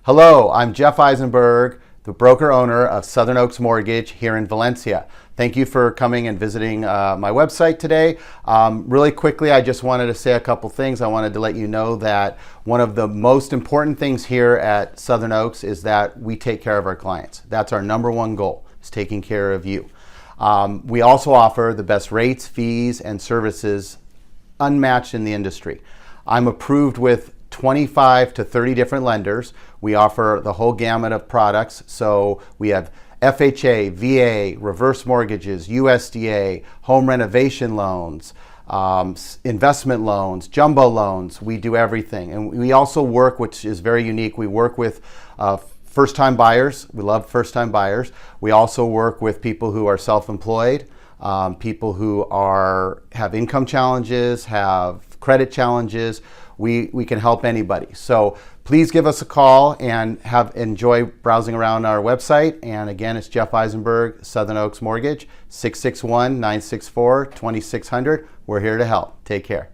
Hello, I'm Jeff Eisenberg, the broker owner of Southern Oaks Mortgage here in Valencia. Thank you for coming and visiting my website today. Really quickly, I just wanted to say a couple things. I wanted to let you know that one of the most important things here at Southern Oaks is that we take care of our clients. That's our number one goal, is taking care of you. We also offer the best rates, fees, and services unmatched in the industry. I'm approved with 25 to 30 different lenders. We offer the whole gamut of products. So we have FHA, VA, reverse mortgages, USDA, home renovation loans, investment loans, jumbo loans. We do everything. And we also work, which is very unique, we work with first-time buyers. We love first-time buyers. We also work with people who are self-employed, people who have income challenges, have credit challenges. We can help anybody. So please give us a call and enjoy browsing around our website. And again, it's Jeff Eisenberg, Southern Oaks Mortgage, 661-964-2600. We're here to help. Take care.